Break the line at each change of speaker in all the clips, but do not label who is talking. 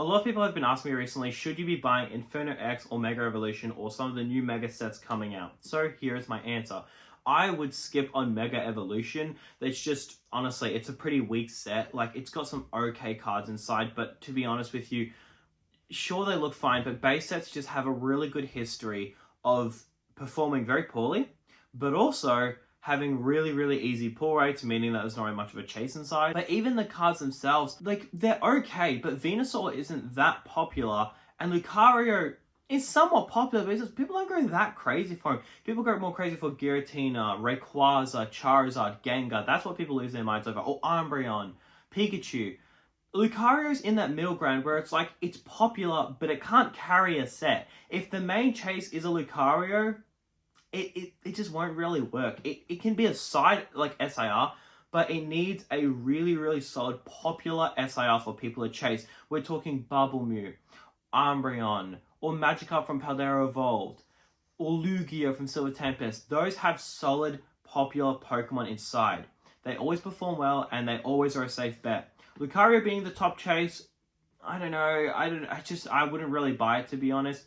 A lot of people have been asking me recently, should you be buying Inferno X or Mega Evolution or some of the new Mega sets coming out? So here is my answer. I would skip on Mega Evolution. It's just, honestly, it's a pretty weak set. Like, it's got some okay cards inside, but to be honest with you, sure, they look fine, but base sets just have a really good history of performing very poorly, but also having really, really easy pull rates, meaning that there's not really much of a chase inside. But even the cards themselves, like, they're okay, but Venusaur isn't that popular, and Lucario is somewhat popular because people don't go that crazy for him. People go more crazy for Giratina, Rayquaza, Charizard, Gengar. That's what people lose their minds over. Or Umbreon, Pikachu. Lucario's in that middle ground where it's like, it's popular, but it can't carry a set. If the main chase is a Lucario, it just won't really work. It can be a side, like SIR, but it needs a really, really solid popular SIR for people to chase. We're talking Bubble Mew, Umbreon, or Magikarp from Paldea Evolved, or Lugia from Silver Tempest. Those have solid, popular Pokemon inside. They always perform well, and they always are a safe bet. Lucario being the top chase, I don't know. I wouldn't really buy it, to be honest.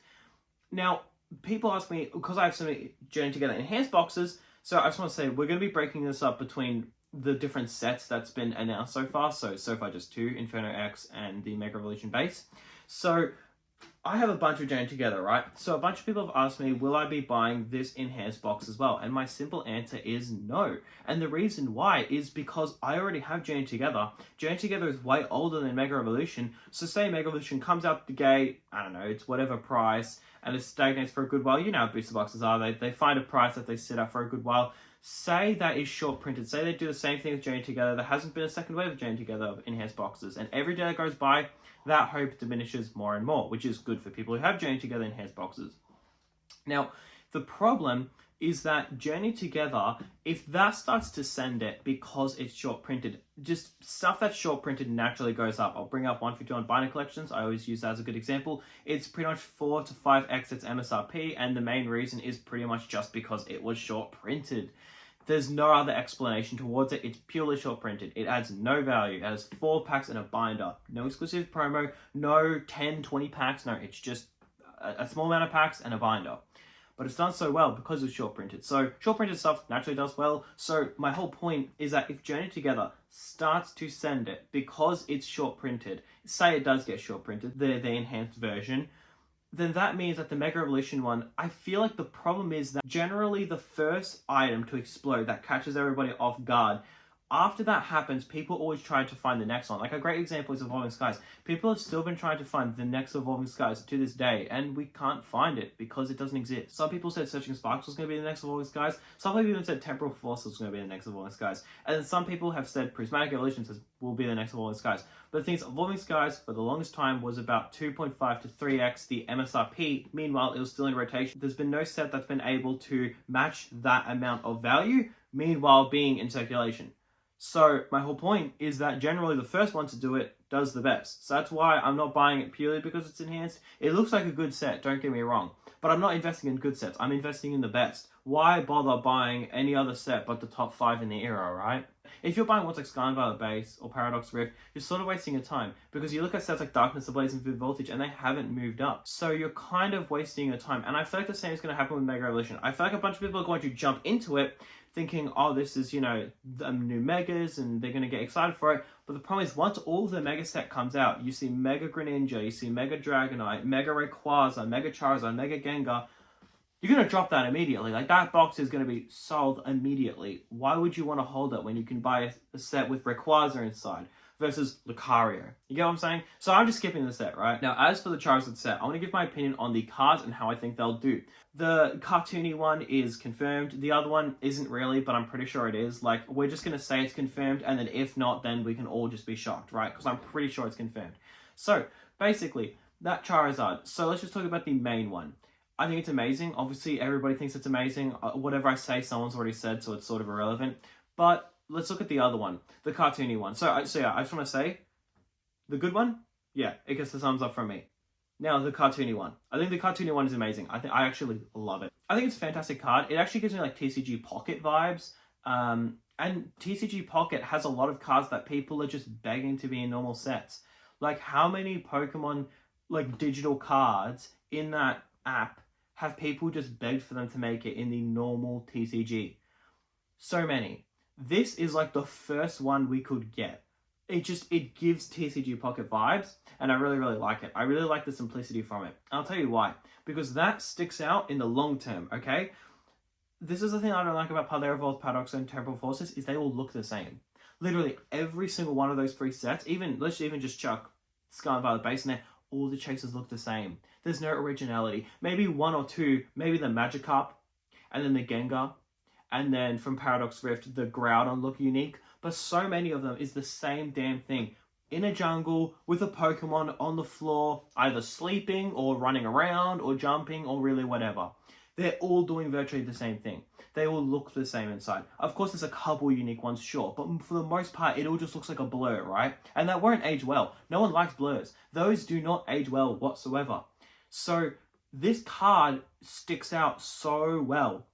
Now, people ask me, because I have so many Journey Together enhanced boxes, so I just want to say, we're going to be breaking this up between the different sets that's been announced so far. So far just two, Inferno X and the Mega Evolution base. So I have a bunch of Journey Together, right? So a bunch of people have asked me, will I be buying this enhanced box as well? And my simple answer is no. And the reason why is because I already have Journey Together. Journey Together is way older than Mega Evolution. So say Mega Evolution comes out the gate, I don't know, it's whatever price, and it stagnates for a good while. You know how booster boxes are. They find a price that they sit at for a good while. Say that is short printed. Say they do the same thing with Journey Together. There hasn't been a second wave of Journey Together of enhanced boxes. And every day that goes by, that hope diminishes more and more, which is good for people who have Journey Together enhanced boxes. Now, the problem is that Journey Together, if that starts to send it because it's short printed, just stuff that's short printed naturally goes up. I'll bring up 151 binder collections. I always use that as a good example. It's pretty much 4 to 5x its MSRP, and the main reason is pretty much just because it was short printed. There's no other explanation towards it. It's purely short printed. It adds no value. It has 4 packs and a binder. No exclusive promo, no 10, 20 packs. No, it's just a small amount of packs and a binder. But it's done so well because it's short printed. So short printed stuff naturally does well. So my whole point is that if Journey Together starts to send it because it's short printed, say it does get short printed, the enhanced version, then that means that the Mega Evolution one, I feel like the problem is that generally the first item to explode that catches everybody off guard, after that happens, people always try to find the next one. Like a great example is Evolving Skies. People have still been trying to find the next Evolving Skies to this day, and we can't find it because it doesn't exist. Some people said Searching Sparks was going to be the next Evolving Skies. Some people even said Temporal Force was going to be the next Evolving Skies. And then some people have said Prismatic Evolution will be the next Evolving Skies. But the thing is, Evolving Skies, for the longest time, was about 2.5 to 3x the MSRP. Meanwhile, it was still in rotation. There's been no set that's been able to match that amount of value, meanwhile being in circulation. So my whole point is that generally the first one to do it does the best. So that's why I'm not buying it purely because it's enhanced. It looks like a good set, don't get me wrong. But I'm not investing in good sets. I'm investing in the best. Why bother buying any other set but the top 5 in the era, right? If you're buying what's like Sky and Violet Base or Paradox Rift, you're sort of wasting your time. Because you look at sets like Darkness Ablaze and Vivid Voltage and they haven't moved up. So you're kind of wasting your time. And I feel like the same is going to happen with Mega Evolution. I feel like a bunch of people are going to jump into it thinking, oh, this is, you know, the new Megas and they're going to get excited for it. But the problem is, once all of the Mega set comes out, you see Mega Greninja, you see Mega Dragonite, Mega Rayquaza, Mega Charizard, Mega Gengar, you're going to drop that immediately. Like, that box is going to be sold immediately. Why would you want to hold it when you can buy a set with Rayquaza inside versus Lucario? You get what I'm saying? So I'm just skipping the set, right? Now, as for the Charizard set, I want to give my opinion on the cards and how I think they'll do. The cartoony one is confirmed. The other one isn't really, but I'm pretty sure it is. Like, we're just going to say it's confirmed, and then if not, then we can all just be shocked, right? Because I'm pretty sure it's confirmed. So, basically, that Charizard. So let's just talk about the main one. I think it's amazing. Obviously, everybody thinks it's amazing. Whatever I say, someone's already said, so it's sort of irrelevant. But let's look at the other one, the cartoony one. So yeah, I just want to say, the good one, yeah, it gets the thumbs up from me. Now, the cartoony one. I think the cartoony one is amazing. I actually love it. I think it's a fantastic card. It actually gives me like TCG Pocket vibes. And TCG Pocket has a lot of cards that people are just begging to be in normal sets. Like, how many Pokemon, like, digital cards in that app have people just begged for them to make it in the normal TCG? So many. This is like the first one we could get. It gives TCG Pocket vibes, and I really, really like it. I really like the simplicity from it. I'll tell you why. Because that sticks out in the long term, okay? This is the thing I don't like about Paleo Evolved, Paradox, and Temporal Forces, is they all look the same. Literally, every single one of those 3 sets, let's even just chuck Scarlet Violet base in there, all the chasers look the same. There's no originality. Maybe 1 or 2, maybe the Magikarp, and then the Gengar, and then from Paradox Rift, the Groudon look unique, but so many of them is the same damn thing. In a jungle, with a Pokemon on the floor, either sleeping, or running around, or jumping, or really whatever. They're all doing virtually the same thing. They all look the same inside. Of course, there's a couple unique ones, sure, but for the most part, it all just looks like a blur, right? And that won't age well. No one likes blurs. Those do not age well whatsoever. So this card sticks out so well.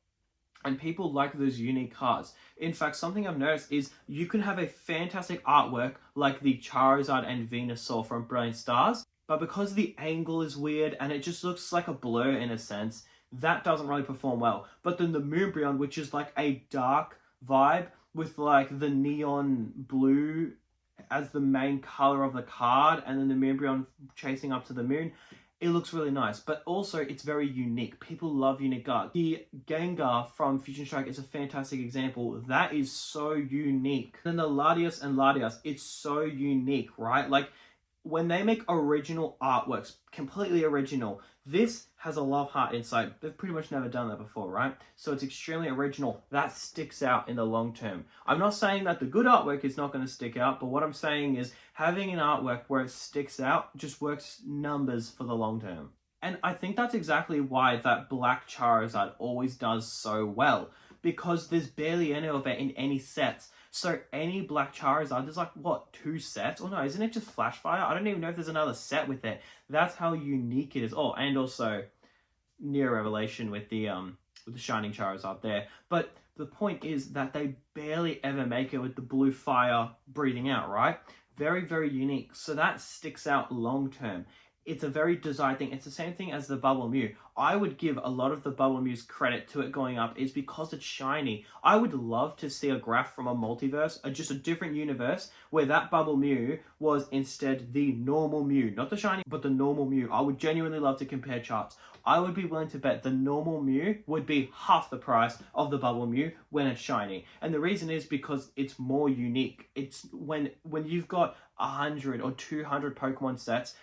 And people like those unique cards. In fact, something I've noticed is you can have a fantastic artwork like the Charizard and Venusaur from Brilliant Stars, but because the angle is weird and it just looks like a blur in a sense, that doesn't really perform well. But then the Moonbreon, which is like a dark vibe with like the neon blue as the main color of the card, and then the Moonbreon chasing up to the moon, it looks really nice, but also it's very unique. People love unique cards. The Gengar from Fusion Strike is a fantastic example. That is so unique. Then the Latias and Latias, it's so unique, right? Like, when they make original artworks, completely original, this has a love heart inside. They've pretty much never done that before, right? So it's extremely original. That sticks out in the long term. I'm not saying that the good artwork is not going to stick out, but what I'm saying is having an artwork where it sticks out just works numbers for the long term. And I think that's exactly why that Black Charizard always does so well, because there's barely any of it in any sets. So any Black Charizard, there's like, what, 2 sets? Or no, isn't it just Flashfire? I don't even know if there's another set with it. That's how unique it is. Oh, and also Near Revelation with the Shining Charizard there. But the point is that they barely ever make it with the blue fire breathing out, right? Very, very unique. So that sticks out long term. It's a very desired thing. It's the same thing as the Bubble Mew. I would give a lot of the Bubble Mew's credit to it going up is because it's shiny. I would love to see a graph from a multiverse, just a different universe, where that Bubble Mew was instead the normal Mew. Not the shiny, but the normal Mew. I would genuinely love to compare charts. I would be willing to bet the normal Mew would be half the price of the Bubble Mew when it's shiny. And the reason is because it's more unique. It's when you've got 100 or 200 Pokemon sets,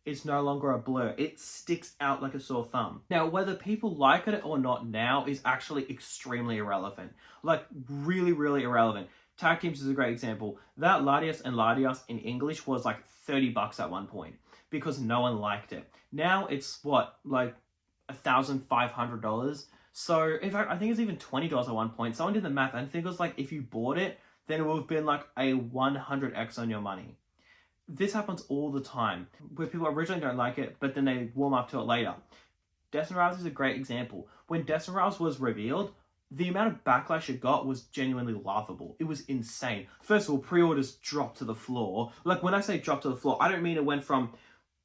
it's no longer a blur. It sticks out like a sore thumb. Now, whether people like it or not now is actually extremely irrelevant. Like, really, really irrelevant. Tag Teams is a great example. That Latias and Latias in English was like $30 at one point because no one liked it. Now it's what, like $1,500? So, in fact, I think it's even $20 at one point. Someone did the math, and I think it was like, if you bought it, then it would have been like a 100x on your money. This happens all the time, where people originally don't like it, but then they warm up to it later. Death and Rise is a great example. When Death and Rise was revealed, the amount of backlash it got was genuinely laughable. It was insane. First of all, pre-orders dropped to the floor. Like, when I say dropped to the floor, I don't mean it went from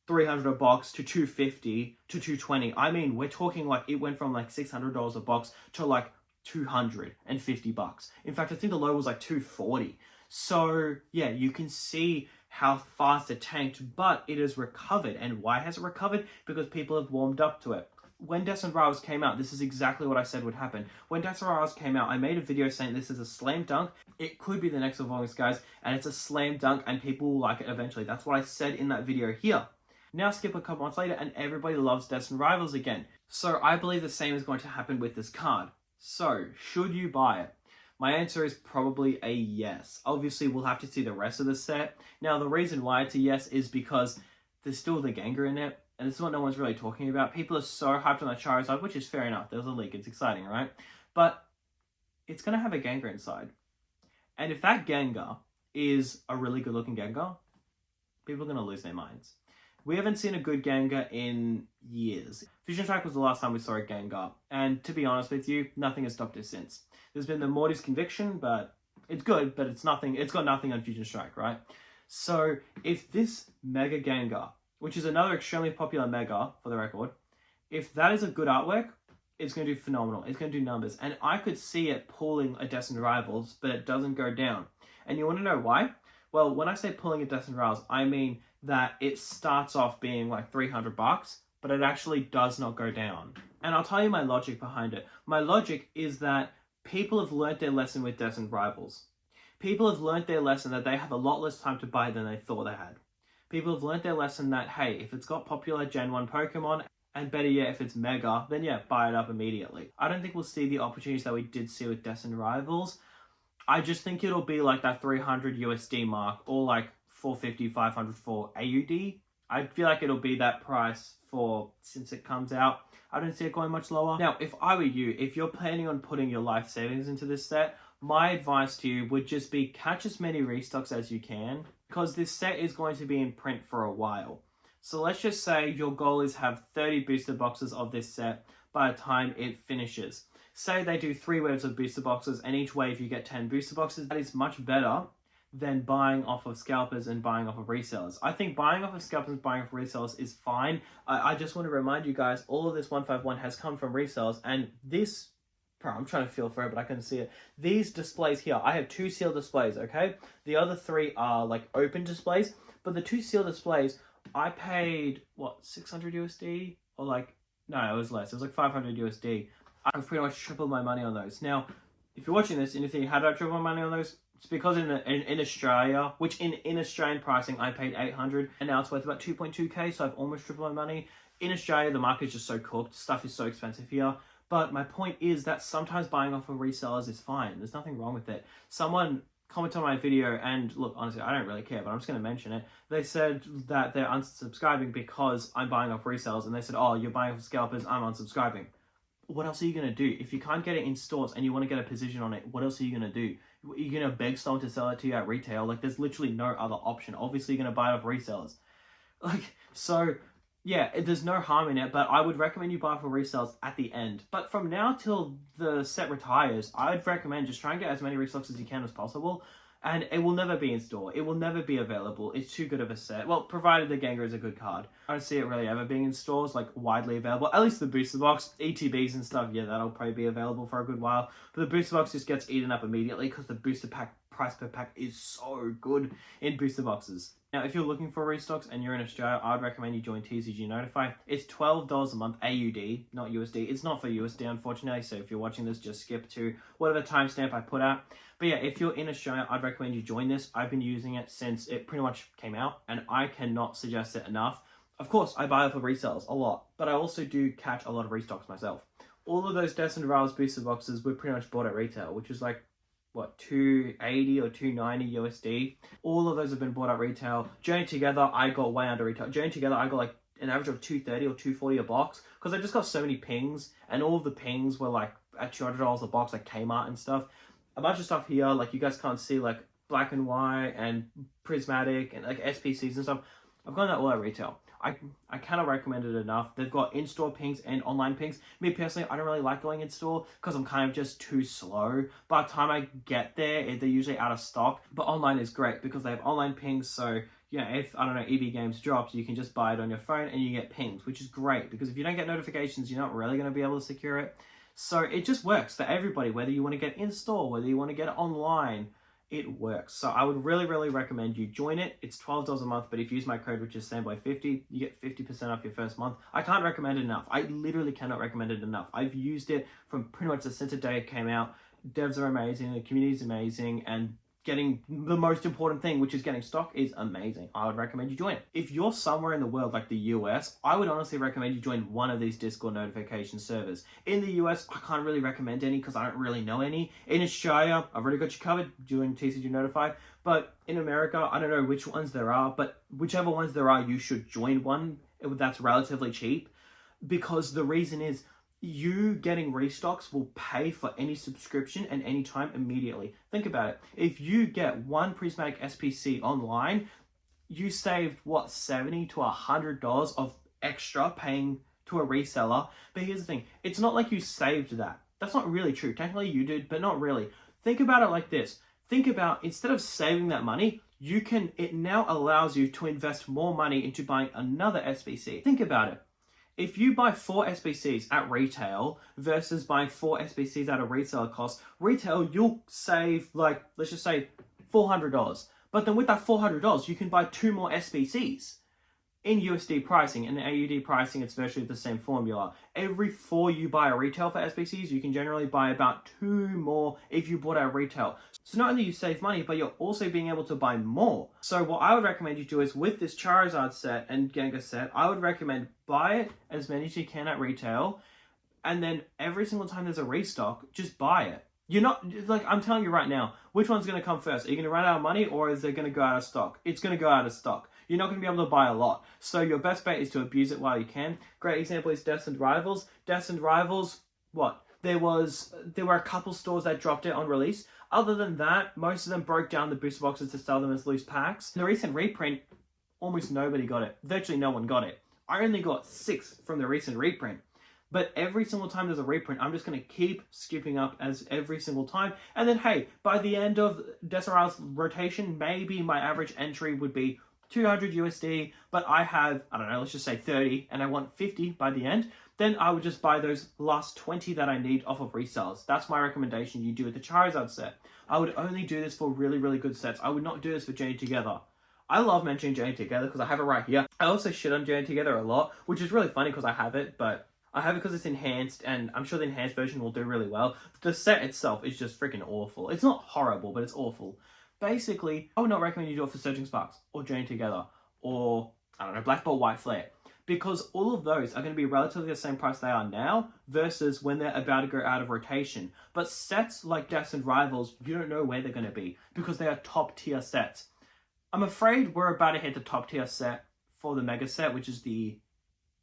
$300 a box to $250 to $220. I mean, we're talking like it went from like $600 a box to like $250. In fact, I think the low was like $240. So yeah, you can see how fast it tanked, but it has recovered. And why has it recovered? Because people have warmed up to it. When Death and Rise came out, this is exactly what I said would happen. When Death and Rise came out, I made a video saying this is a slam dunk. It could be the next Evolving Skies, and it's a slam dunk, and people will like it eventually. That's what I said in that video here. Now skip a couple months later, and everybody loves Death and Rivals again. So I believe the same is going to happen with this card. So, should you buy it? My answer is probably a yes. Obviously, we'll have to see the rest of the set. Now, the reason why it's a yes is because there's still the Gengar in it, and this is what no one's really talking about. People are so hyped on the Charizard, which is fair enough. There's a leak, it's exciting, right? But it's going to have a Gengar inside. And if that Gengar is a really good-looking Gengar, people are going to lose their minds. We haven't seen a good Gengar in years. Fusion Strike was the last time we saw a Gengar, and to be honest with you, nothing has stopped it since. There's been the Morty's Conviction, but it's good, but it's got nothing on Fusion Strike, right? So if this Mega Gengar, which is another extremely popular Mega for the record, if that is a good artwork, it's going to do phenomenal. It's going to do numbers. And I could see it pulling a Destined Rivals, but it doesn't go down. And you want to know why? Well, when I say pulling a Destined Rivals, I mean that it starts off being like $300, but it actually does not go down. And I'll tell you my logic behind it. My logic is that people have learnt their lesson with Destined Rivals. People have learnt their lesson that they have a lot less time to buy than they thought they had. People have learnt their lesson that, hey, if it's got popular Gen 1 Pokemon, and better yet, if it's Mega, then yeah, buy it up immediately. I don't think we'll see the opportunities that we did see with Destined Rivals. I just think it'll be like that 300 USD mark, or like 450, 500 for AUD. I feel like it'll be that price since it comes out. I don't see it going much lower. Now, if I were you, if you're planning on putting your life savings into this set, my advice to you would just be catch as many restocks as you can, because this set is going to be in print for a while. So let's just say your goal is have 30 booster boxes of this set by the time it finishes. Say they do 3 waves of booster boxes, and each wave you get 10 booster boxes. That is much better than buying off of scalpers and buying off of resellers. I think buying off of scalpers and buying off resellers is fine. I just want to remind you guys, all of this 151 has come from resellers, and this, I'm trying to feel for it, but I couldn't see it. These displays here, I have 2 sealed displays, okay? The other 3 are like open displays, but the 2 sealed displays, I paid, what, 600 USD? Or like, no, it was less. It was like 500 USD. I've pretty much tripled my money on those. Now, if you're watching this and you think, how did I triple my money on those? It's because in Australia, which in Australian pricing, I paid 800 and now it's worth about 2.2k, so I've almost tripled my money. In Australia, the market is just so cooked. Stuff is so expensive here. But my point is that sometimes buying off of resellers is fine. There's nothing wrong with it. Someone commented on my video, and look, honestly, I don't really care, but I'm just going to mention it. They said that they're unsubscribing because I'm buying off resellers, and they said, oh, you're buying off scalpers, I'm unsubscribing. What else are you going to do? If you can't get it in stores and you want to get a position on it, what else are you going to do? You're going to beg someone to sell it to you at retail? Like, there's literally no other option. Obviously, you're going to buy it off resellers. Like, so yeah, there's no harm in it, but I would recommend you buy for resales at the end. But from now till the set retires, I'd recommend just try and get as many restocks as you can as possible. And it will never be in store. It will never be available. It's too good of a set. Well, provided the Gengar is a good card. I don't see it really ever being in stores, like widely available. At least the booster box, ETBs and stuff, yeah, that'll probably be available for a good while. But the booster box just gets eaten up immediately because the booster pack price per pack is so good in booster boxes. Now, if you're looking for restocks and you're in Australia, I'd recommend you join TCGNOTIFY. It's $12 a month AUD, not USD. It's not for USD, unfortunately, so if you're watching this, just skip to whatever timestamp I put out. But yeah, if you're in Australia, I'd recommend you join this. I've been using it since it pretty much came out, and I cannot suggest it enough. Of course, I buy it for resales a lot, but I also do catch a lot of restocks myself. All of those Destined Rivals booster boxes were pretty much bought at retail, which is like, what, 280 or 290 USD. All of those have been bought at retail. Journey Together, I got way under retail. Journey Together, I got like an average of 230 or 240 a box, because I just got so many pings, and all of the pings were like at $200 a box, like Kmart and stuff. A bunch of stuff here, like you guys can't see, like Black and White and Prismatic and like SPCs and stuff. I've gotten that all at retail. I cannot recommend it enough. They've got in-store pings and online pings. Me personally, I don't really like going in-store because I'm kind of just too slow. By the time I get there, they're usually out of stock. But online is great because they have online pings. So, you know, if, I don't know, EB Games drops, you can just buy it on your phone and you get pings, which is great because if you don't get notifications, you're not really going to be able to secure it. So it just works for everybody, whether you want to get in-store, whether you want to get it online. It works. So I would really, really recommend you join it. It's $12 a month, but if you use my code, which is SAMBOY50, you get 50% off your first month. I can't recommend it enough. I literally cannot recommend it enough. I've used it from pretty much since the day it came out. Devs are amazing, the community is amazing, and getting the most important thing, which is getting stock, is amazing. I would recommend you join it. If you're somewhere in the world like the US, I would honestly recommend you join one of these Discord notification servers. In the US, I can't really recommend any because I don't really know any. In Australia, I've already got you covered doing TCG Notify. But in America, I don't know which ones there are, but whichever ones there are, you should join one that's relatively cheap, because the reason is, you getting restocks will pay for any subscription and any time immediately. Think about it. If you get one Prismatic SPC online, you saved, what, $70 to $100 of extra paying to a reseller. But here's the thing. It's not like you saved that. That's not really true. Technically you did, but not really. Think about it like this. think about, instead of saving that money, it now allows you to invest more money into buying another SBC. Think about it. If you buy 4 SBCs at retail versus buying 4 SBCs at a resale cost, retail, you'll save, like, let's just say $400. But then with that $400, you can buy 2 more SBCs. In USD pricing and AUD pricing, it's virtually the same formula. Every 4 you buy a retail for SBCs, you can generally buy about 2 more if you bought at retail. So not only you save money, but you're also being able to buy more. So what I would recommend you do is, with this Charizard set and Gengar set, I would recommend buy it as many as you can at retail, and then every single time there's a restock, just buy it. You're not, like, I'm telling you right now, which one's going to come first? Are you going to run out of money, or is it going to go out of stock? It's going to go out of stock. You're not going to be able to buy a lot. So your best bet is to abuse it while you can. Great example is Destined Rivals. Destined Rivals, what? There were a couple stores that dropped it on release. Other than that, most of them broke down the booster boxes to sell them as loose packs. In the recent reprint, almost nobody got it. Virtually no one got it. I only got 6 from the recent reprint. But every single time there's a reprint, I'm just going to keep skipping up as every single time. And then, hey, by the end of Destined Rivals rotation, maybe my average entry would be 200 USD, but I have, I don't know, let's just say 30, and I want 50 by the end, then I would just buy those last 20 that I need off of resales. That's my recommendation you do with the Charizard set. I would only do this for really, really good sets. I would not do this for Journey Together. I love mentioning Journey Together because I have it right here. I also shit on Journey Together a lot, which is really funny because I have it, but I have it because it's enhanced, and I'm sure the enhanced version will do really well. The set itself is just freaking awful. It's not horrible, but it's awful. Basically, I would not recommend you do it for Surging Sparks, or Journey Together, or, I don't know, Black Bolt White Flare, because all of those are going to be relatively the same price they are now versus when they're about to go out of rotation. But sets like Destined Rivals, you don't know where they're going to be because they are top tier sets. I'm afraid we're about to hit the top tier set for the Mega set, which is the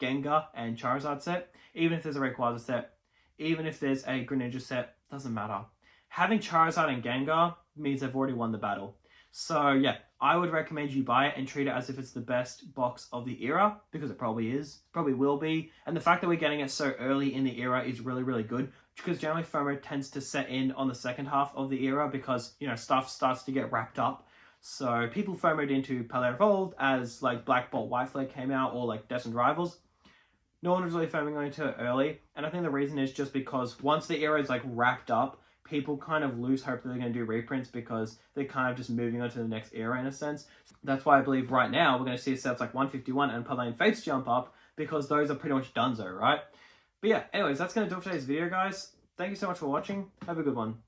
Gengar and Charizard set. Even if there's a Rayquaza set, even if there's a Greninja set, doesn't matter. Having Charizard and Gengar means they've already won the battle. So yeah, I would recommend you buy it and treat it as if it's the best box of the era, because it probably is, probably will be. And the fact that we're getting it so early in the era is really, really good, because generally FOMO tends to set in on the second half of the era because, you know, stuff starts to get wrapped up. So people FOMO'd into Palette Evolved as like Black Bolt White Flare came out, or like Destined Rivals. No one was really FOMOing into it early, and I think the reason is just because once the era is like wrapped up, people kind of lose hope that they're going to do reprints because they're kind of just moving on to the next era in a sense. That's why I believe right now we're going to see sets like 151 and Palane Fates jump up, because those are pretty much donezo, right? But yeah, anyways, that's going to do it for today's video, guys. Thank you so much for watching. Have a good one.